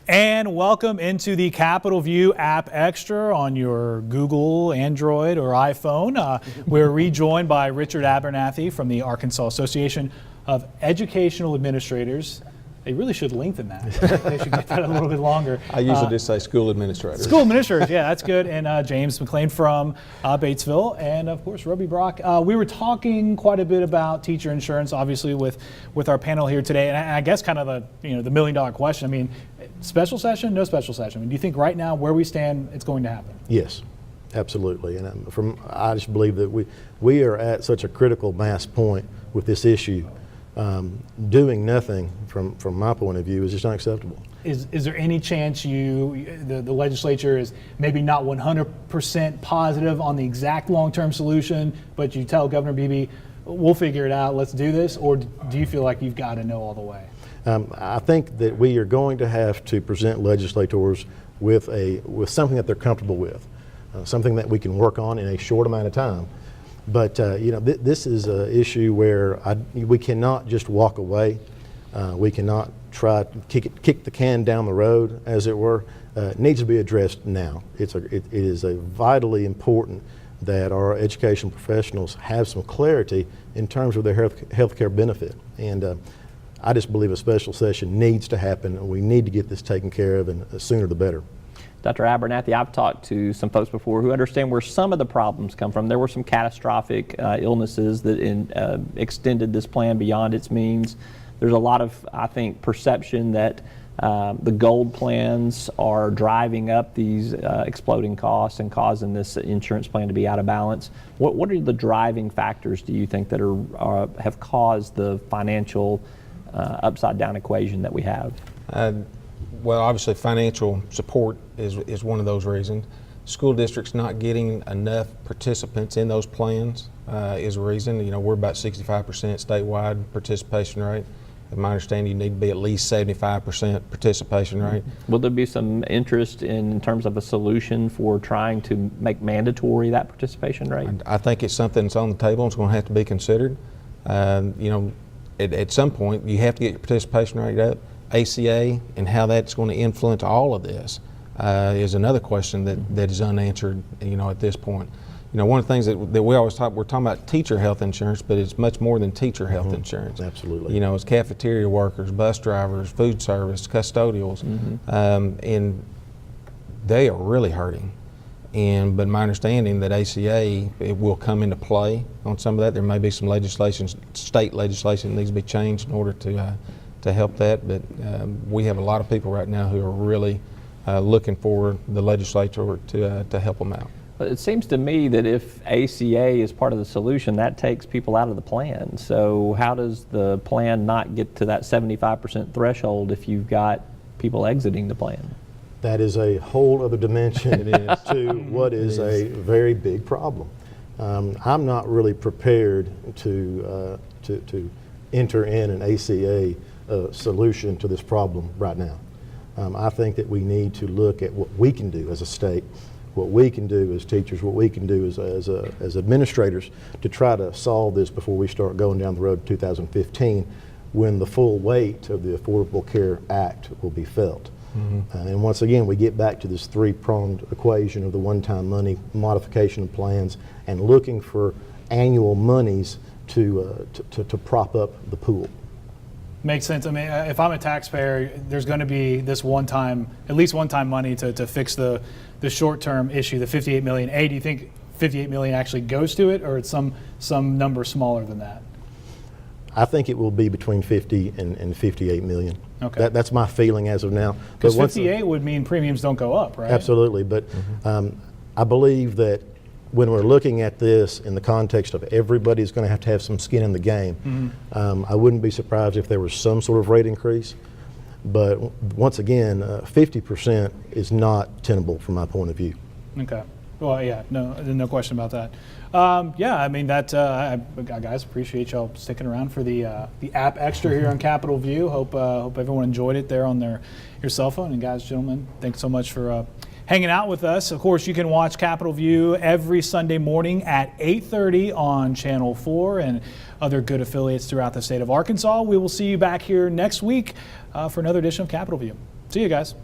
And welcome into the Capital View App Extra on your Google, Android, or iPhone. We're rejoined by Richard Abernathy from the Arkansas Association of Educational Administrators. They really should lengthen that. They should get that a little bit longer. I usually just say school administrators. School administrators, yeah, that's good. And James McLean from Batesville, and of course Roby Brock. We were talking quite a bit about teacher insurance, obviously, with our panel here today. And I guess kind of the $1 million question. I mean, special session, no special session. I mean, do you think right now where we stand, it's going to happen? Yes, absolutely. And I just believe that we are at such a critical mass point with this issue. Doing nothing from my point of view is just unacceptable. Is there any chance the legislature is maybe not 100% positive on the exact long-term solution, but you tell Governor Beebe, we'll figure it out, let's do this, or do you feel like you've got to know all the way? I think that we are going to have to present legislators with something that they're comfortable with, something that we can work on in a short amount of time. But this is an issue where we cannot just walk away. We cannot try to kick the can down the road, as it were. It needs to be addressed now. It is vitally important that our education professionals have some clarity in terms of their health care benefit. And I just believe a special session needs to happen. We need to get this taken care of, and the sooner the better. Dr. Abernathy, I've talked to some folks before who understand where some of the problems come from. There were some catastrophic illnesses that extended this plan beyond its means. There's a lot of, I think, perception that the gold plans are driving up these exploding costs and causing this insurance plan to be out of balance. What are the driving factors, do you think, that have caused the financial upside-down equation that we have? Well, obviously financial support is one of those reasons. School districts not getting enough participants in those plans is a reason. We're about 65% statewide participation rate. In my understanding, you need to be at least 75% participation rate. Will there be some interest in terms of a solution for trying to make mandatory that participation rate? I think it's something that's on the table and it's going to have to be considered. At some point, you have to get your participation rate up. ACA and how that's going to influence all of this is another question that is unanswered, at this point. One of the things that we always we're talking about teacher health insurance, but it's much more than teacher health insurance. Absolutely. It's cafeteria workers, bus drivers, food service, custodials, and they are really hurting. But my understanding that ACA, it will come into play on some of that. There may be some legislation, state legislation that needs to be changed in order to help that, but we have a lot of people right now who are really looking for the legislature to help them out. But it seems to me that if ACA is part of the solution, that takes people out of the plan. So how does the plan not get to that 75% threshold if you've got people exiting the plan? That is a whole other dimension to what is a very big problem. I'm not really prepared to enter in an ACA solution to this problem right now. I think that we need to look at what we can do as a state, what we can do as teachers, what we can do as administrators to try to solve this before we start going down the road to 2015, when the full weight of the Affordable Care Act will be felt. And once again, we get back to this three-pronged equation of the one-time money, modification of plans, and looking for annual monies to prop up the pool. Makes sense. I mean, if I'm a taxpayer, there's going to be this at least one-time money to fix the short-term issue, the $58 million. Do you think $58 million actually goes to it, or it's some number smaller than that? I think it will be between 50 and 58 million. Okay. That's my feeling as of now. Because 58 would mean premiums don't go up, right? Absolutely, but I believe that when we're looking at this in the context of everybody's going to have some skin in the game, I wouldn't be surprised if there was some sort of rate increase. But once again, 50% is not tenable from my point of view. Okay. Well, yeah, no question about that. Yeah, I mean, guys, appreciate y'all sticking around for the app extra here on Capital View. Hope everyone enjoyed it there on your cell phone. And guys, gentlemen, thanks so much for hanging out with us. Of course, you can watch Capital View every Sunday morning at 8:30 on Channel 4 and other good affiliates throughout the state of Arkansas. We will see you back here next week for another edition of Capital View. See you guys.